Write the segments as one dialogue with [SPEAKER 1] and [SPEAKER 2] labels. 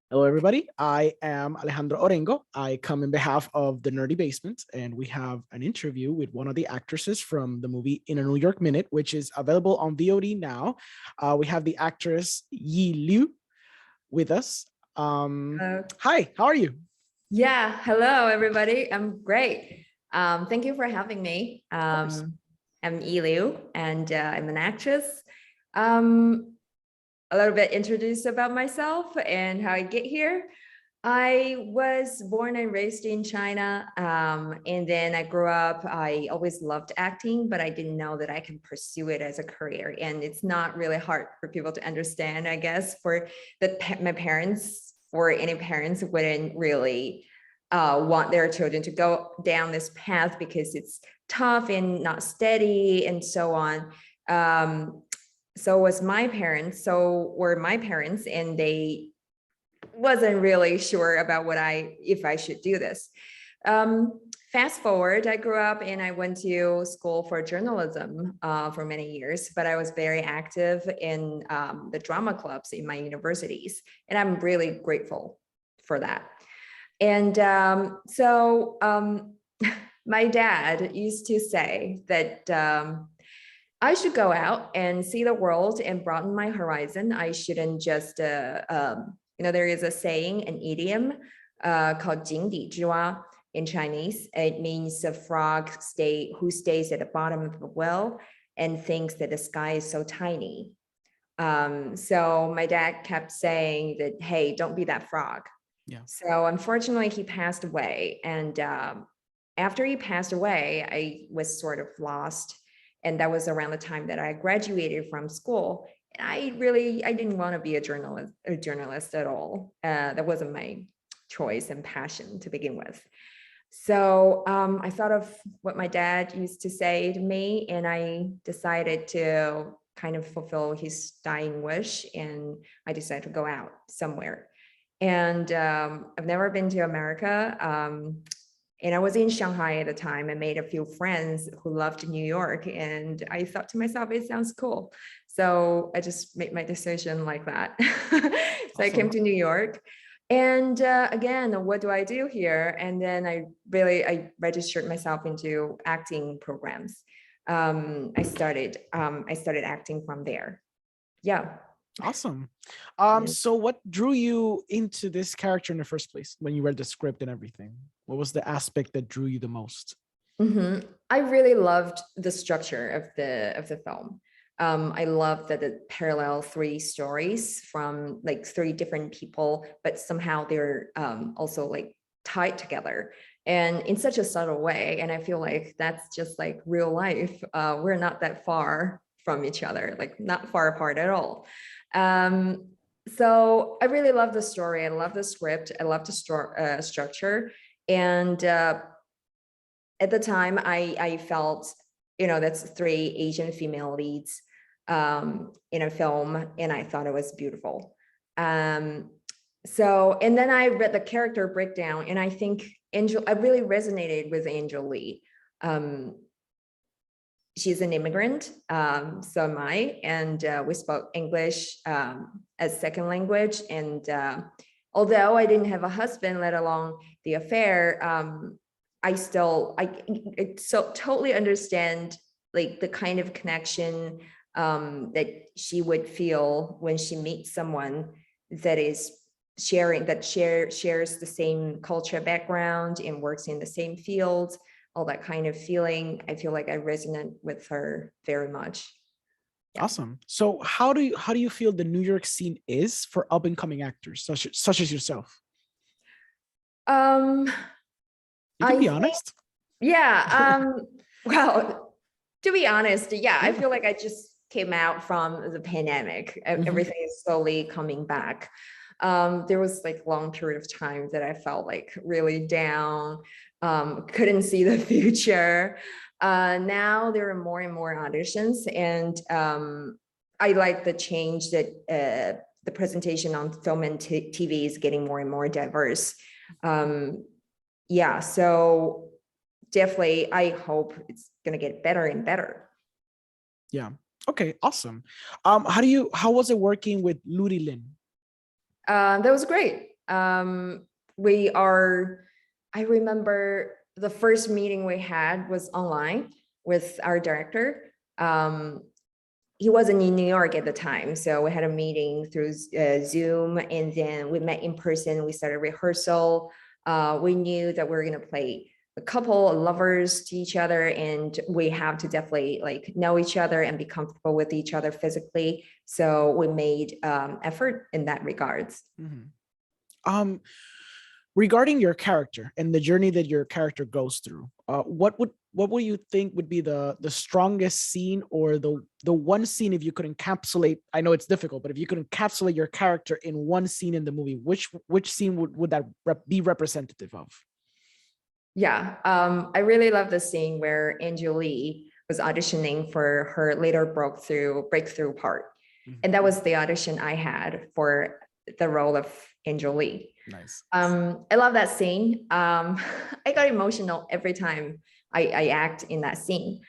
[SPEAKER 1] Hello, everybody. I am Alejandro Orengo. I come in behalf of the Nerdy Basement, and we have an interview with one of the actresses from the movie In a New York Minute, which is available on VOD now. We have the actress Yi Liu with us.
[SPEAKER 2] Uh,
[SPEAKER 1] Hi, how are you?
[SPEAKER 2] yeah, hello everybody. I'm great. Thank you for having me.
[SPEAKER 1] Of course.
[SPEAKER 2] I'm Yi Liu, and I'm an actress. Um, a little bit introduced about myself and how I get here. I was born and raised in China, and then I grew up. I always loved acting, but I didn't know that I can pursue it as a career. And it's not really hard for people to understand, I guess, for my parents or any parents wouldn't really want their children to go down this path because it's tough and not steady and so on. So was my parents, so were my parents, and they wasn't really sure about if I should do this. Fast forward, I grew up and I went to school for journalism for many years, but I was very active in the drama clubs in my universities, and I'm really grateful for that. And my dad used to say that I should go out and see the world and broaden my horizon. I shouldn't just, there is a saying, an idiom called 井底之蛙 in Chinese. It means a frog who stays at the bottom of the well and thinks that the sky is so tiny. So my dad kept saying that, hey, don't be that frog.
[SPEAKER 1] Yeah.
[SPEAKER 2] So unfortunately, he passed away. And after he passed away, I was sort of lost. And that was around the time that I graduated from school. And I didn't want to be a journalist at all. That wasn't my choice and passion to begin with. So I thought of what my dad used to say to me, and I decided to kind of fulfill his dying wish. And I decided to go out somewhere. And I've never been to America. And I was in Shanghai at the time and made a few friends who loved New York. And I thought to myself, it sounds cool. So I just made my decision like that. So awesome. I came to New York. And again, what do I do here? And then I registered myself into acting programs. I started acting from there. Yeah.
[SPEAKER 1] Awesome. So what drew you into this character in the first place when you read the script and everything? What was the aspect that drew you the most?
[SPEAKER 2] Mm-hmm. I really loved the structure of the film. I love that it parallel three stories from like three different people, but somehow they're also like tied together and in such a subtle way. And I feel like that's just like real life. We're not that far from each other, like not far apart at all. So I really love the story. I love the script. I love the structure. And at the time, I felt, that's three Asian female leads in a film, and I thought it was beautiful. So, and then I read the character breakdown, and I think I really resonated with Angel Lee. She's an immigrant, so am I, and we spoke English as second language. And although I didn't have a husband, let alone the affair, I so totally understand like the kind of connection that she would feel when she meets someone that is shares the same culture background and works in the same field. All that kind of feeling, I feel like I resonate with her very much.
[SPEAKER 1] Yeah. Awesome. So how do you feel the New York scene is for up and coming actors such as yourself? You can be honest.
[SPEAKER 2] Yeah. Well, to be honest, yeah, I feel like I just came out from the pandemic. Everything is slowly coming back. There was like long period of time that I felt like really down, couldn't see the future. Now there are more and more auditions, and I like the change that the presentation on film and TV is getting more and more diverse. Yeah, so definitely I hope it's gonna get better and better.
[SPEAKER 1] Yeah. Okay, awesome. How was it working with Ludi Lin?
[SPEAKER 2] That was great. We are, I remember the first meeting we had was online with our director. He wasn't in New York at the time, so we had a meeting through Zoom, and then we met in person. We started rehearsal. We knew that we were going to play a couple of lovers to each other, and we have to definitely like know each other and be comfortable with each other physically. So we made effort in that regards.
[SPEAKER 1] Mm-hmm. Regarding your character and the journey that your character goes through, what would you think would be the strongest scene, or the one scene, if you could encapsulate? I know it's difficult, but if you could encapsulate your character in one scene in the movie, which scene would that be representative of?
[SPEAKER 2] Yeah, I really love the scene where Angelique was auditioning for her later breakthrough part,
[SPEAKER 1] Mhm.
[SPEAKER 2] and that was the audition I had for the role of Angelique.
[SPEAKER 1] Nice.
[SPEAKER 2] I love that scene. I got emotional every time I act in that scene.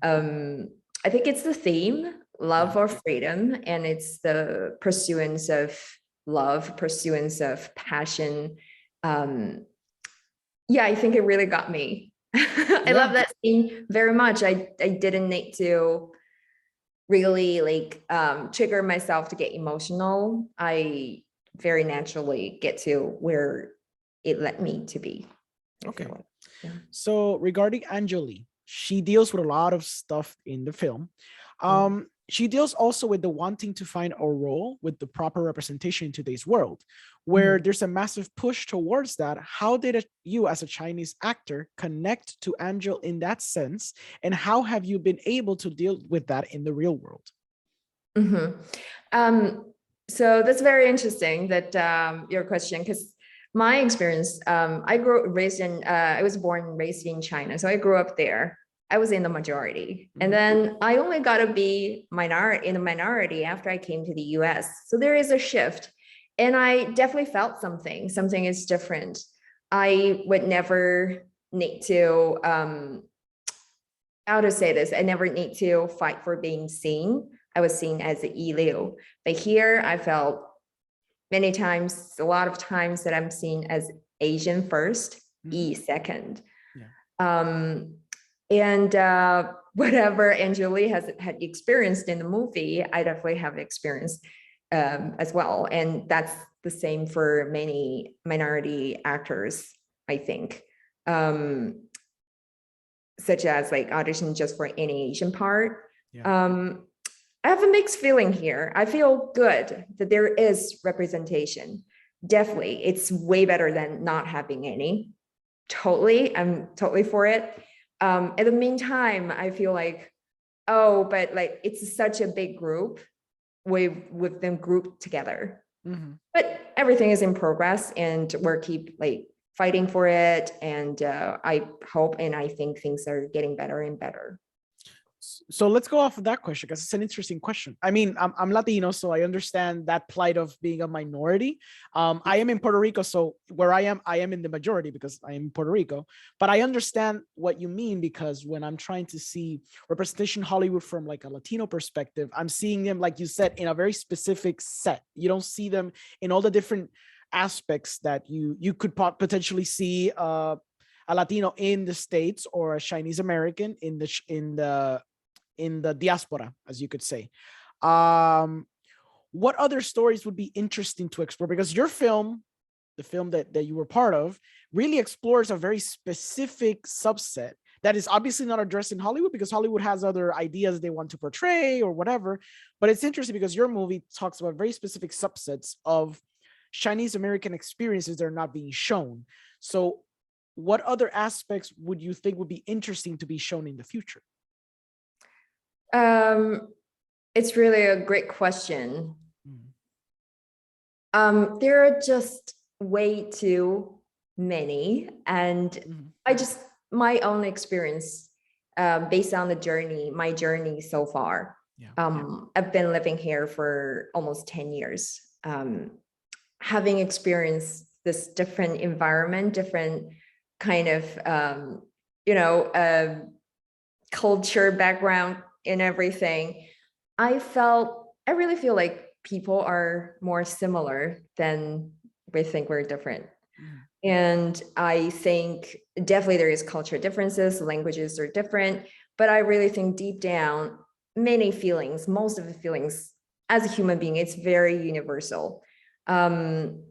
[SPEAKER 2] I think it's the theme, love or freedom, and it's the pursuance of love, pursuance of passion. Yeah, I think it really got me. I love that scene very much. I didn't need to really like trigger myself to get emotional. I very naturally get to where it led me to be.
[SPEAKER 1] Okay.
[SPEAKER 2] Like. Yeah.
[SPEAKER 1] So regarding Angeli, she deals with a lot of stuff in the film. She deals also with the wanting to find a role with the proper representation in today's world, where there's a massive push towards that. How did you, as a Chinese actor, connect to Angel in that sense? And how have you been able to deal with that in the real world?
[SPEAKER 2] So that's very interesting that your question, because my experience, I was born and raised in China. So I grew up there. I was in the majority. And then I only got to be in the minority after I came to the US. So there is a shift. And I definitely felt something is different. I would never need to, how to say this, I never need to fight for being seen. I was seen as a Yi Liu. But here I felt a lot of times that I'm seen as Asian first, Yi second. And whatever Angelique had experienced in the movie, I definitely have experienced as well. And that's the same for many minority actors, I think. Such as like audition just for any Asian part. I have a mixed feeling here. I feel good that there is representation. Definitely, it's way better than not having any. Totally, I'm totally for it. At the meantime, I feel like, oh, but like it's such a big group. We've been grouped together. But everything is in progress, and we're keep like fighting for it. And I hope and I think things are getting better and better.
[SPEAKER 1] So let's go off of that question, because it's an interesting question. I mean, I'm Latino, so I understand that plight of being a minority. I am in Puerto Rico, so where I am in the majority because I am in Puerto Rico. But I understand what you mean, because when I'm trying to see representation Hollywood from like a Latino perspective, I'm seeing them, like you said, in a very specific set. You don't see them in all the different aspects that you could potentially see a Latino in the States, or a Chinese American in the diaspora, as you could say. What other stories would be interesting to explore? Because your film, the film that you were part of, really explores a very specific subset that is obviously not addressed in Hollywood, because Hollywood has other ideas they want to portray or whatever. But it's interesting because your movie talks about very specific subsets of Chinese American experiences that are not being shown. So what other aspects would you think would be interesting to be shown in the future?
[SPEAKER 2] It's really a great question. There are just way too many, and my own experience, based on my journey so far. I've been living here for almost 10 years, having experienced this different environment, different kind of, culture background and everything. I really feel like people are more similar than we think we're different.
[SPEAKER 1] Mm.
[SPEAKER 2] And I think definitely there is cultural differences, languages are different, but I really think deep down, many feelings, most of the feelings as a human being, it's very universal. Um,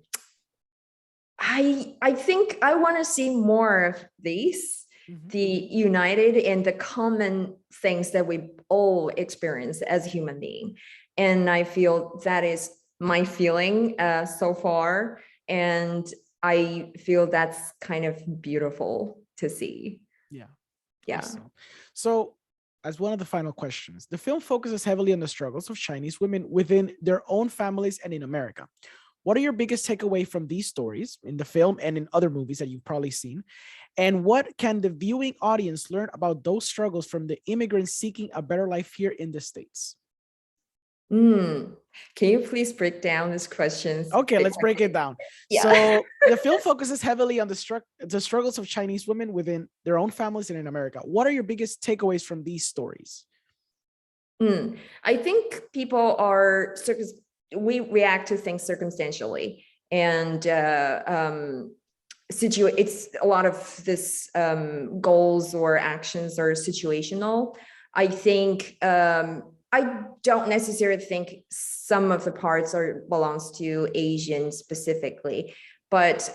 [SPEAKER 2] I think I want to see more of these,
[SPEAKER 1] Mhm.
[SPEAKER 2] the united and the common things that we all experience as a human being. And I feel that is my feeling so far. And I feel that's kind of beautiful to see.
[SPEAKER 1] Yeah.
[SPEAKER 2] Yeah.
[SPEAKER 1] Awesome. So, as one of the final questions, the film focuses heavily on the struggles of Chinese women within their own families and in America. What are your biggest takeaway from these stories in the film and in other movies that you've probably seen? And what can the viewing audience learn about those struggles from the immigrants seeking a better life here in the States?
[SPEAKER 2] Mm. Can you please break down these questions?
[SPEAKER 1] Okay, let's break it down.
[SPEAKER 2] Yeah.
[SPEAKER 1] So the film focuses heavily on the struggles of Chinese women within their own families and in America. What are your biggest takeaways from these stories?
[SPEAKER 2] I think people are, we react to things circumstantially, and it's a lot of this goals or actions are situational. I think I don't necessarily think some of the parts are belongs to Asian specifically, but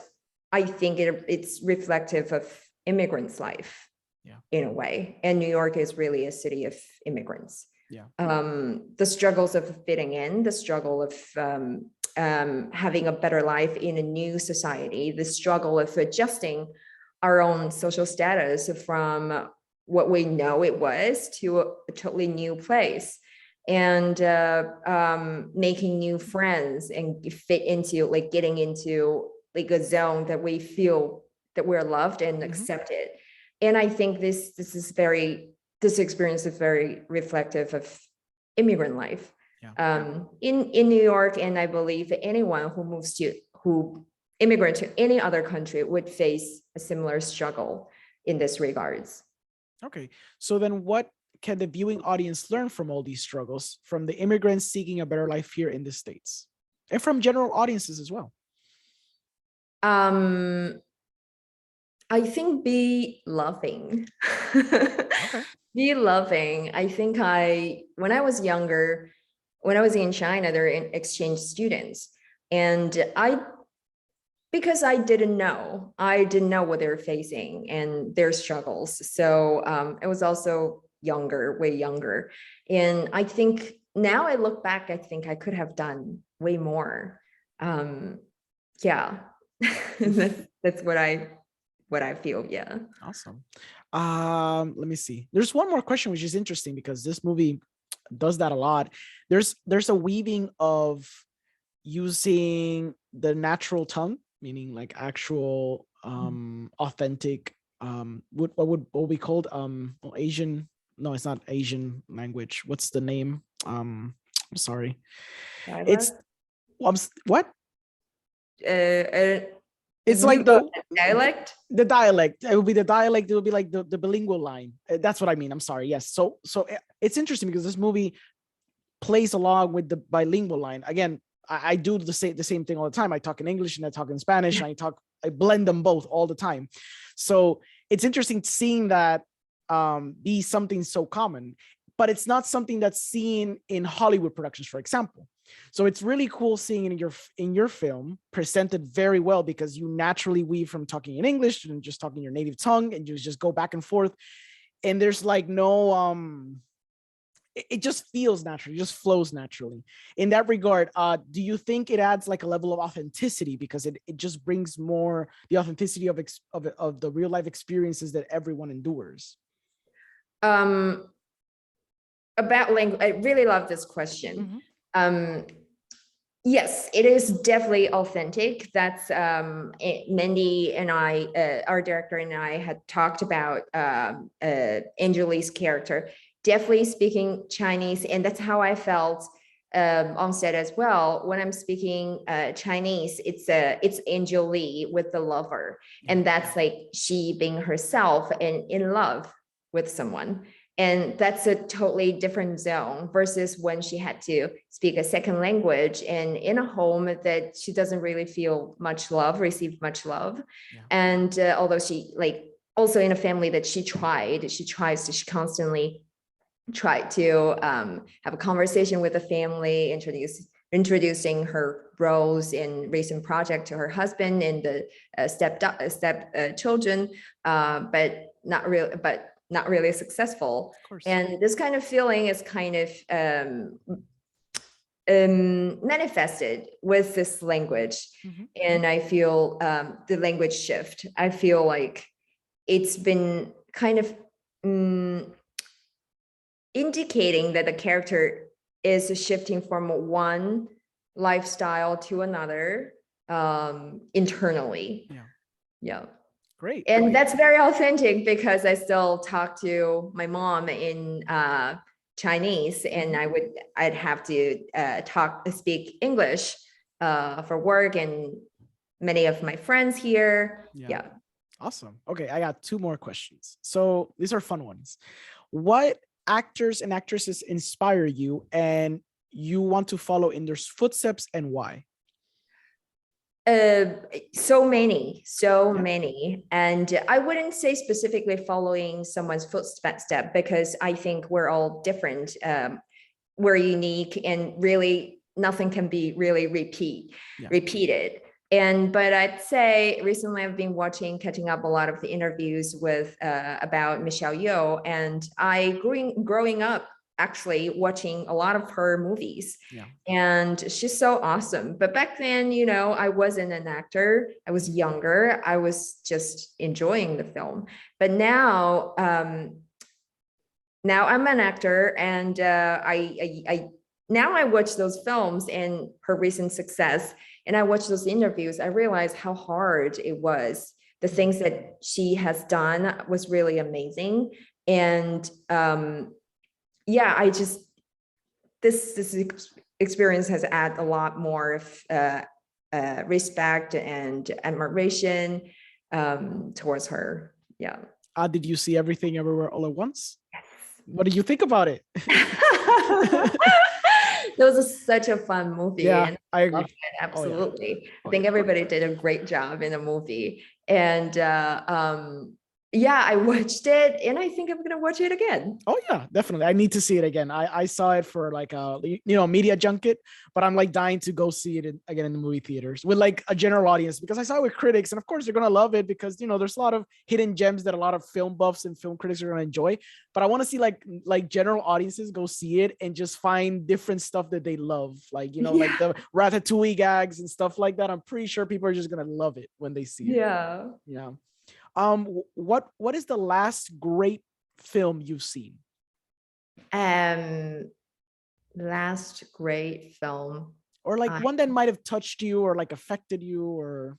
[SPEAKER 2] I think it's reflective of immigrants' life,
[SPEAKER 1] Yeah.
[SPEAKER 2] in a way. And New York is really a city of immigrants.
[SPEAKER 1] Yeah.
[SPEAKER 2] The struggles of fitting in, the struggle of having a better life in a new society, the struggle of adjusting our own social status from what we know it was to a totally new place, and making new friends and fit into, like, getting into like a zone that we feel that we're loved and accepted. And I think this experience is very reflective of immigrant life.
[SPEAKER 1] Yeah.
[SPEAKER 2] In New York, and I believe anyone who immigrant to any other country would face a similar struggle in this regards.
[SPEAKER 1] Okay. So then what can the viewing audience learn from all these struggles from the immigrants seeking a better life here in the States and from general audiences as well?
[SPEAKER 2] I think be loving.
[SPEAKER 1] Okay.
[SPEAKER 2] Be loving. I think when I was younger, when I was in China, there were exchange students. And because I didn't know what they were facing and their struggles. So I was also younger, way younger. And I think now I look back, I think I could have done way more. Yeah, that's what I feel. Yeah.
[SPEAKER 1] Awesome. Let me see. There's one more question, which is interesting because this movie does that a lot. There's a weaving of using the natural tongue, meaning like actual authentic what we called Asian. No, it's not Asian language. What's the name? I'm sorry. It's
[SPEAKER 2] Dialect.
[SPEAKER 1] what?
[SPEAKER 2] Uh,
[SPEAKER 1] It's
[SPEAKER 2] you
[SPEAKER 1] like
[SPEAKER 2] go dialect.
[SPEAKER 1] the dialect. It would be the dialect. It would be like the bilingual line. That's what I mean. I'm sorry. Yes. So it's interesting because this movie plays along with the bilingual line. Again, I do the same thing all the time. I talk in English and I talk in Spanish, and I blend them both all the time. So it's interesting seeing that be something so common, but it's not something that's seen in Hollywood productions, for example. So it's really cool seeing it in your film presented very well, because you naturally weave from talking in English and just talking your native tongue, and you just go back and forth. And there's like no it just feels natural, it just flows naturally. In that regard, do you think it adds like a level of authenticity, because it just brings more the authenticity of the real life experiences that everyone endures?
[SPEAKER 2] About language, I really love this question.
[SPEAKER 1] Mm-hmm.
[SPEAKER 2] Yes, it is definitely authentic. That's Mindy and I, our director and I had talked about Angelie's character, definitely speaking Chinese. And that's how I felt on set as well. When I'm speaking Chinese, it's Angelie with the lover. And that's like she being herself and in love with someone. And that's a totally different zone versus when she had to speak a second language and in a home that she doesn't really feel much love, receive much love.
[SPEAKER 1] Yeah.
[SPEAKER 2] And although she like also in a family that she constantly tried to have a conversation with the family, introducing her roles in recent project to her husband and the step children, but not really successful.
[SPEAKER 1] Of course.
[SPEAKER 2] And this kind of feeling is kind of manifested with this language. And I feel the language shift. I feel like it's been kind of indicating that the character is shifting from one lifestyle to another internally. Yeah.
[SPEAKER 1] Great.
[SPEAKER 2] And that's very authentic because I still talk to my mom in Chinese, and I'd have to speak English for work, and many of my friends here. Yeah.
[SPEAKER 1] Awesome. Okay, I got 2 more questions. So these are fun ones. What actors and actresses inspire you and you want to follow in their footsteps, and why?
[SPEAKER 2] So many, and I wouldn't say specifically following someone's footstep because I think we're all different. We're unique, and really nothing can be really repeated. But I'd say recently I've been catching up a lot of the interviews with about Michelle Yeoh, and growing up actually watching a lot of her movies. And she's so awesome. But back then, I wasn't an actor. I was younger. I was just enjoying the film. But now I'm an actor, and I now I watch those films and her recent success, and I watch those interviews. I realize how hard it was. The things that she has done was really amazing. And this experience has added a lot more of respect and admiration towards her. Yeah.
[SPEAKER 1] Did you see Everything Everywhere All at Once? Yes. What did you think about it?
[SPEAKER 2] It was such a fun movie.
[SPEAKER 1] Yeah,
[SPEAKER 2] and
[SPEAKER 1] I agree.
[SPEAKER 2] loved it, absolutely.
[SPEAKER 1] Oh, yeah.
[SPEAKER 2] I think everybody did a great job in the movie. And I watched it, and I think I'm gonna watch it again.
[SPEAKER 1] Oh yeah, definitely. I need to see it again. I saw it for like a media junket, but I'm like dying to go see it again in the movie theaters with like a general audience, because I saw it with critics, and of course they're gonna love it because there's a lot of hidden gems that a lot of film buffs and film critics are gonna enjoy. But I want to see like general audiences go see it and just find different stuff that they love, like like the Ratatouille gags and stuff like that. I'm pretty sure people are just gonna love it when they see it. Yeah. What is the last great film you've seen?
[SPEAKER 2] Last great film,
[SPEAKER 1] or like one that might have touched you or like affected you, or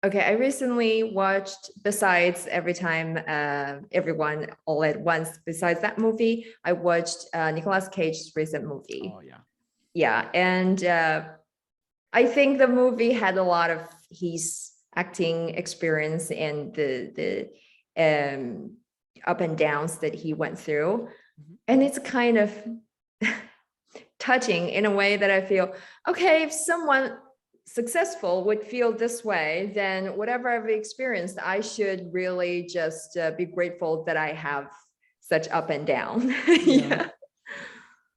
[SPEAKER 2] okay, I recently watched, besides Everyone All at Once, besides that movie, I watched Nicolas Cage's recent movie.
[SPEAKER 1] Oh yeah.
[SPEAKER 2] Yeah, and I think the movie had a lot of his acting experience and the up and downs that he went through. And it's kind of touching in a way that I feel, okay, if someone successful would feel this way, then whatever I've experienced, I should really just be grateful that I have such up and down. Yeah.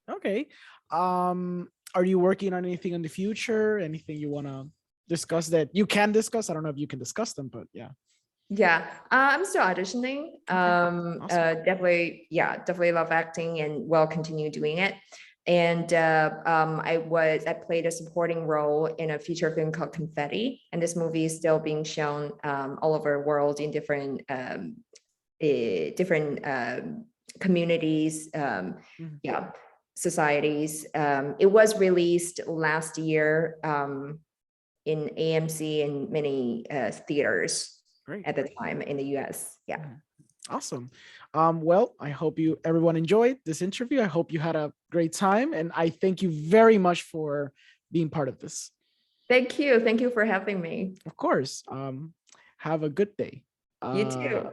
[SPEAKER 1] Okay. Are you working on anything in the future? Anything you want to discuss that you can discuss? I don't know if you can discuss them, but yeah.
[SPEAKER 2] Yeah, I'm still auditioning. Awesome. Definitely love acting and will continue doing it. And I played a supporting role in a feature film called Confetti, and this movie is still being shown all over the world in different communities, societies. It was released last year in AMC and many theaters. Great. At the time in the US. Yeah.
[SPEAKER 1] Awesome. Well, I hope everyone enjoyed this interview. I hope you had a great time, and I thank you very much for being part of this.
[SPEAKER 2] Thank you. Thank you for having me.
[SPEAKER 1] Of course. Have a good day.
[SPEAKER 2] You too.